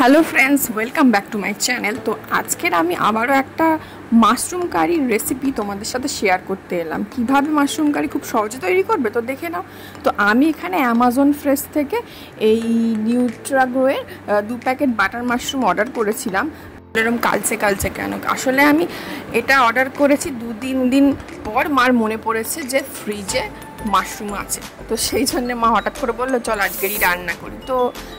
Hello friends, welcome back to my channel. তো আজকের আমি আবারও একটা মাশরুম কারির রেসিপি তোমাদের সাথে শেয়ার করতে এলাম। কিভাবে মাশরুম কারি খুব সহজে তৈরি করবে তো দেখে নাও। তো আমি এখানে অ্যামাজন ফ্রেশ থেকে এই নিউট্রাগ্রোয়ের 2 প্যাকেট বাটার মাশরুম অর্ডার করেছিলাম। এরকম কালচে কালচে কেন? আসলে আমি এটা অর্ডার করেছি 2-3 দিন পর মার মনে পড়েছে যে ফ্রিজে মাশরুম আছে, তো সেই জন্য মা হঠাৎ করে বললো চল আজকেরই রান্না করি। তো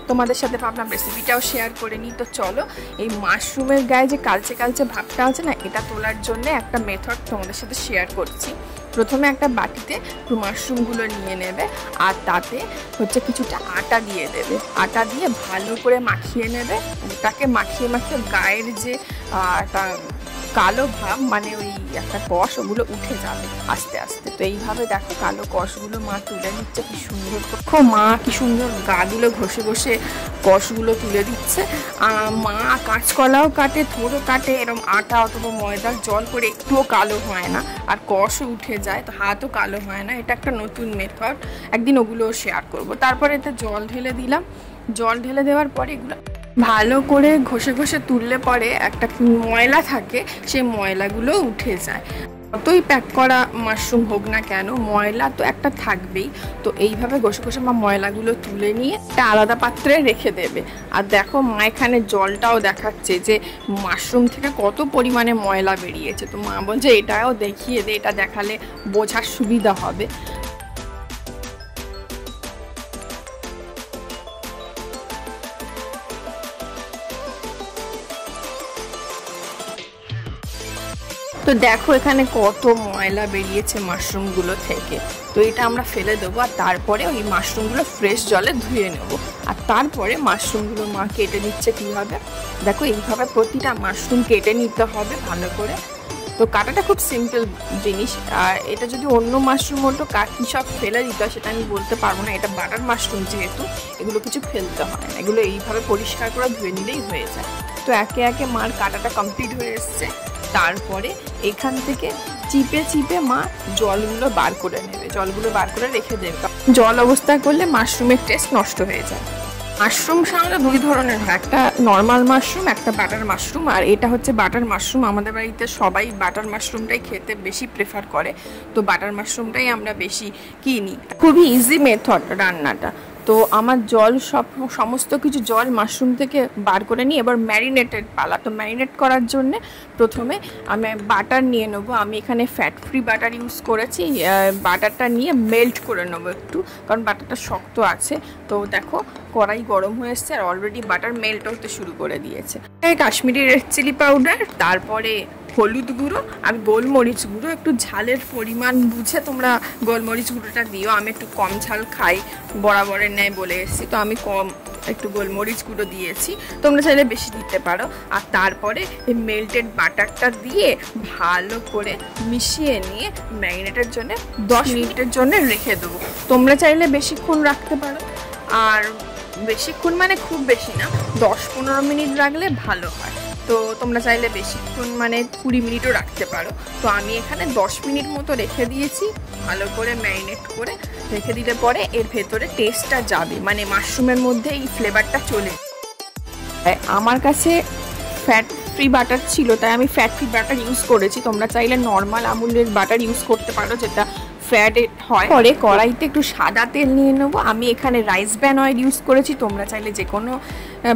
তোমাদের সাথে ভাবলাম রেসিপিটাও শেয়ার করে নিই। তো চলো, এই মাশরুমের গায়ে যে কালচে কালচে ভাবটা আছে না, এটা তোলার জন্য একটা মেথড তোমাদের সাথে শেয়ার করছি। প্রথমে একটা বাটিতে মাশরুমগুলো নিয়ে নেবে, আর তাতে হচ্ছে কিছুটা আটা দিয়ে দেবে। আটা দিয়ে ভালো করে মাখিয়ে নেবে। ওটাকে মাখিয়ে মাখিয়ে গায়ের যে কালো ভাব, মানে ওই একটা কষ, ওগুলো উঠে যাবে আস্তে আস্তে। তো এইভাবে দেখো কালো কষগুলো মা তুলে নিচ্ছে কি সুন্দর। মা কি সুন্দর গাগুলো ঘষে ঘষে কষগুলো তুলে দিচ্ছে। মা কাঁচকলাও কাটে, থোড়ও কাটে, এরকম আটা অথবা ময়দার জল করে একটুও কালো হয় না, আর কষও উঠে যায়, তো হাতও কালো হয় না। এটা একটা নতুন মেথড, একদিন ওগুলোও শেয়ার করব। তারপরে এতে জল ঢেলে দিলাম। জল ঢেলে দেওয়ার পরে এগুলো ভালো করে ঘষে ঘষে তুললে পরে একটা ময়লা থাকে, সেই ময়লাগুলো উঠে যায়। যতই প্যাক করা মাশরুম হোক না কেন, ময়লা তো একটা থাকবেই। তো এইভাবে ঘষে ঘষে মা ময়লাগুলো তুলে নিয়ে একটা আলাদা পাত্রে রেখে দেবে। আর দেখো মা এখানে জলটাও দেখাচ্ছে যে মাশরুম থেকে কত পরিমাণে ময়লা বেরিয়েছে। তো মা বলছে এটাও দেখিয়ে দে, এটা দেখালে বোঝার সুবিধা হবে। তো দেখো এখানে কত ময়লা বেরিয়েছে মাশরুমগুলো থেকে। তো এটা আমরা ফেলে দেবো, আর তারপরে ওই মাশরুমগুলো ফ্রেশ জলে ধুয়ে নেব। আর তারপরে মাশরুমগুলো মা কেটে নিচ্ছে কীভাবে দেখো, এইভাবে প্রতিটা মাশরুম কেটে নিতে হবে ভালো করে। তো কাটাটা খুব সিম্পল জিনিস। আর এটা যদি অন্য মাশরুম হতো কাটি সব ফেলে দিতে হয়, সেটা আমি বলতে পারবো না। এটা বাটার মাশরুম যেহেতু, এগুলো কিছু ফেলতে হয় না, এগুলো এইভাবে পরিষ্কার করে ধুয়ে নিলেই হয়ে যায়। তো একে একে মার কাটাটা কমপ্লিট হয়ে এসছে। তারপরে এখান থেকে চিপে চিপে মা জলগুলো বার করে নেবে, জলগুলো বার করে রেখে দেবে। জল অবস্থায় করলে মাশরুমের টেস্ট নষ্ট হয়ে যায়। মাশরুম সাধারণত 2 ধরনের হয়, একটা নর্মাল মাশরুম, একটা বাটার মাশরুম। আর এটা হচ্ছে বাটার মাশরুম। আমাদের বাড়িতে সবাই বাটার মাশরুমটাই খেতে বেশি প্রেফার করে, তো বাটার মাশরুমটাই আমরা বেশি কিনি। খুবই ইজি মেথড রান্নাটা। তো আমার সমস্ত কিছু জল মাশরুম থেকে বার করে নিই। এবার ম্যারিনেটেড পালা। তো ম্যারিনেট করার জন্যে প্রথমে আমি বাটার নিয়ে নেবো। আমি এখানে ফ্যাট ফ্রি বাটার ইউজ করেছি। বাটারটা নিয়ে মেল্ট করে নেবো একটু, কারণ বাটারটা শক্ত আছে। তো দেখো কড়াই গরম হয়ে এসছে, আর অলরেডি বাটার মেল্ট হতে শুরু করে দিয়েছে। কাশ্মীরি রেড চিলি পাউডার, তারপরে হলুদ গুঁড়ো আর গোলমরিচ গুঁড়ো। একটু ঝালের পরিমাণ বুঝে তোমরা গোলমরিচ গুঁড়োটা দিও। আমি একটু কম ঝাল খাই বরাবরের ন্যায় বলে এসেছি, তো আমি একটু গোলমরিচ গুঁড়ো দিয়েছি, তোমরা চাইলে বেশি দিতে পারো। আর তারপরে এই মেল্টেড বাটারটা দিয়ে ভালো করে মিশিয়ে নিয়ে ম্যারিনেটের জন্য 10 মিনিটের জন্য রেখে দেবো। তোমরা চাইলে বেশিক্ষণ রাখতে পারো, আর বেশিক্ষণ মানে খুব বেশি না, 10-15 মিনিট রাখলে ভালো হয়। তো তোমরা চাইলে বেশিক্ষণ মানে 20 মিনিটও রাখতে পারো। তো আমি এখানে 10 মিনিট মতো রেখে দিয়েছি। ভালো করে ম্যারিনেট করে রেখে দিলে পরে এর ভেতরে টেস্টটা যাবে, মানে মাশরুমের মধ্যে এই ফ্লেভারটা চলে। আমার কাছে ফ্যাট ফ্রি বাটার ছিল, তাই আমি ফ্যাট ফ্রি বাটার ইউজ করেছি। তোমরা চাইলে নর্মাল আমুলের বাটার ইউজ করতে পারো, যেটা ফ্যাট হয়। পরে কড়াইতে একটু সাদা তেল নিয়ে নেবো। আমি এখানে রাইস ব্র্যান অয়েল ইউজ করেছি, তোমরা চাইলে যে কোনো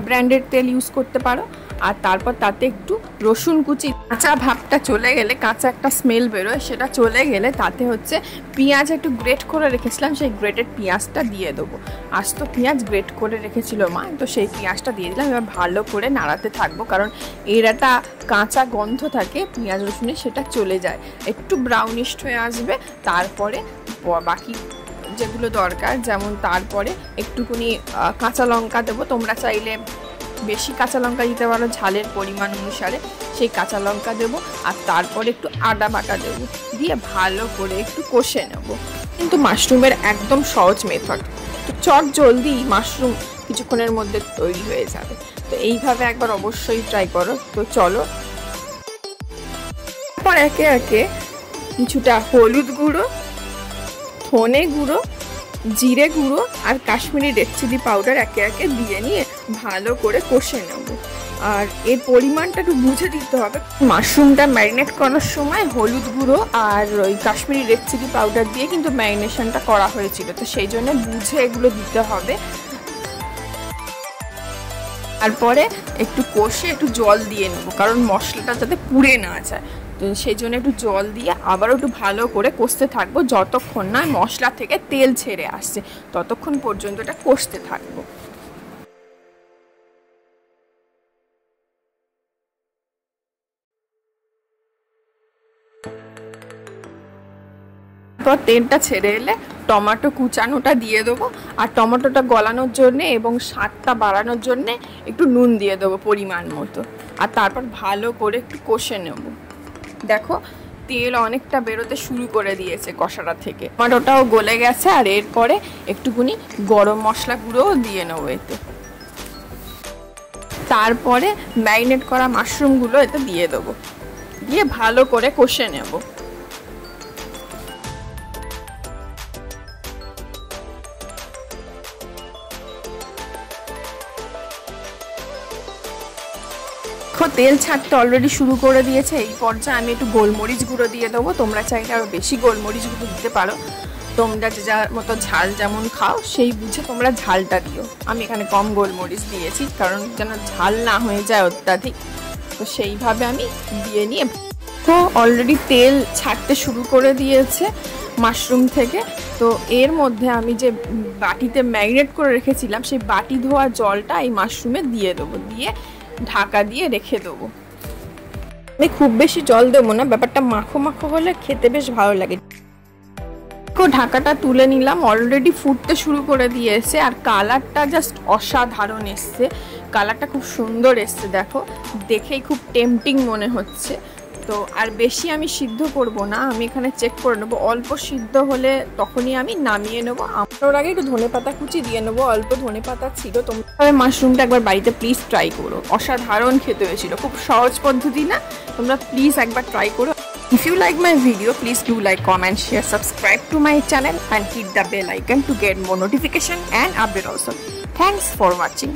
ব্র্যান্ডের তেল ইউজ করতে পারো। আর তারপর তাতে একটু রসুন কুচি, কাঁচা ভাবটা চলে গেলে, কাঁচা একটা স্মেল বেরোয়, সেটা চলে গেলে তাতে হচ্ছে পেঁয়াজ একটু গ্রেট করে রেখেছিলাম, সেই গ্রেটেড পেঁয়াজটা দিয়ে দেবো। আস্ত পেঁয়াজ গ্রেট করে রেখেছিল মা, তো সেই পেঁয়াজটা দিয়ে দিলাম। এবার ভালো করে নাড়াতে থাকবো, কারণ এর একটা কাঁচা গন্ধ থাকে পেঁয়াজ রসুনের, সেটা চলে যায়, একটু ব্রাউনিশ হয়ে আসবে। তারপরে বাকি যেগুলো দরকার, যেমন তারপরে একটুখানি কাঁচা লঙ্কা দেবো। তোমরা চাইলে বেশি কাঁচা লঙ্কা দিতে পারো ঝালের পরিমাণ অনুসারে, সেই কাঁচা লঙ্কা দেবো। আর তারপরে একটু আদা বাটা দেবো, দিয়ে ভালো করে একটু কষে নেব। কিন্তু মাশরুমের একদম সহজ মেথড, তো চট জলদি মাশরুম কিছুক্ষণের মধ্যে তৈরি হয়ে যাবে। তো এইভাবে একবার অবশ্যই ট্রাই করো। তো চলো, তারপর একে একে কিছুটা হলুদ গুঁড়ো, ধনে গুঁড়ো, জিরে গুঁড়ো আর কাশ্মীরি রেড চিলি পাউডার একে একে দিয়ে নিয়ে ভালো করে কষে নেব। আর এর পরিমাণটা একটু বুঝে দিতে হবে। মাশরুমটা ম্যারিনেট করার সময় হলুদ গুঁড়ো আর ওই কাশ্মীরি রেড চিলি পাউডার দিয়ে কিন্তু ম্যারিনেশনটা করা হয়েছিল, তো সেই জন্য বুঝে এগুলো দিতে হবে। তারপরে একটু কষে একটু জল দিয়ে নেব, কারণ মশলাটা যাতে পুড়ে না যায়, তো সেই জন্য একটু জল দিয়ে আবারও একটু ভালো করে কষতে থাকবো যতক্ষণ না মশলা থেকে তেল ছেড়ে আসছে, ততক্ষণ পর্যন্ত এটা কষতে থাকবো। তারপর তেলটা ছেড়ে এলে টমেটো কুচানোটা দিয়ে দেবো, আর টমেটোটা গলানোর জন্যে এবং স্বাদটা বাড়ানোর জন্যে একটু নুন দিয়ে দেবো পরিমাণ মতো। আর তারপর ভালো করে একটু কষে নেব। দেখো তেল অনেকটা বেরোতে শুরু করে দিয়েছে কষাটা থেকে, টমেটোটাও গলে গেছে। আর এরপরে একটুখানি গরম মশলা গুঁড়োও দিয়ে নেবো এতে। তারপরে ম্যারিনেট করা মাশরুমগুলো এতে দিয়ে দেবো, দিয়ে ভালো করে কষে নেব। তেল ছাড়তে অলরেডি শুরু করে দিয়েছে। এই পর্যায়ে আমি একটু গোলমরিচ গুঁড়ো দিয়ে দেবো। তোমরা চাইলে আরও বেশি গোলমরিচ গুঁড়ো দিতে পারো, তোমরা যে যার মতো ঝাল যেমন খাও সেই বুঝে তোমরা ঝালটা দিও। আমি এখানে কম গোলমরিচ দিয়েছি, কারণ যেন ঝাল না হয়ে যায় অত্যাধিক, তো সেইভাবে আমি দিয়ে নিয়ে। তো অলরেডি তেল ছাড়তে শুরু করে দিয়েছে মাশরুম থেকে। তো এর মধ্যে আমি যে বাটিতে ম্যারিনেট করে রেখেছিলাম সেই বাটি ধোয়া জলটা এই মাশরুমে দিয়ে দেবো, দিয়ে ঢাকা দিয়ে রেখে দেবো। আমি খুব বেশি জল দেবো না, ব্যাপারটা মাখো মাখো হলে খেতে বেশ ভালো লাগে। ঢাকাটা তুলে নিলাম, অলরেডি ফুটতে শুরু করে দিয়েছে আর কালারটা জাস্ট অসাধারণ এসছে। কালারটা খুব সুন্দর এসছে, দেখো দেখেই খুব টেম্পটিং মনে হচ্ছে। তো আর বেশি আমি সিদ্ধ করব না, আমি এখানে চেক করে নেবো, অল্প সিদ্ধ হলে তখনই আমি নামিয়ে নেবো। আমার আগে একটু ধনেপাতা কুচি দিয়ে নেবো, অল্প ধনেপাতা ছিল। তোমরা মাশরুমটা একবার বাড়িতে প্লিজ ট্রাই করো, অসাধারণ খেতে হয়েছিল। খুব সহজ পদ্ধতি না, তোমরা প্লিজ একবার ট্রাই করো। If you like my video, please do like, comment, share, subscribe to my channel and hit the bell icon to get more notification and update also. Thanks for watching.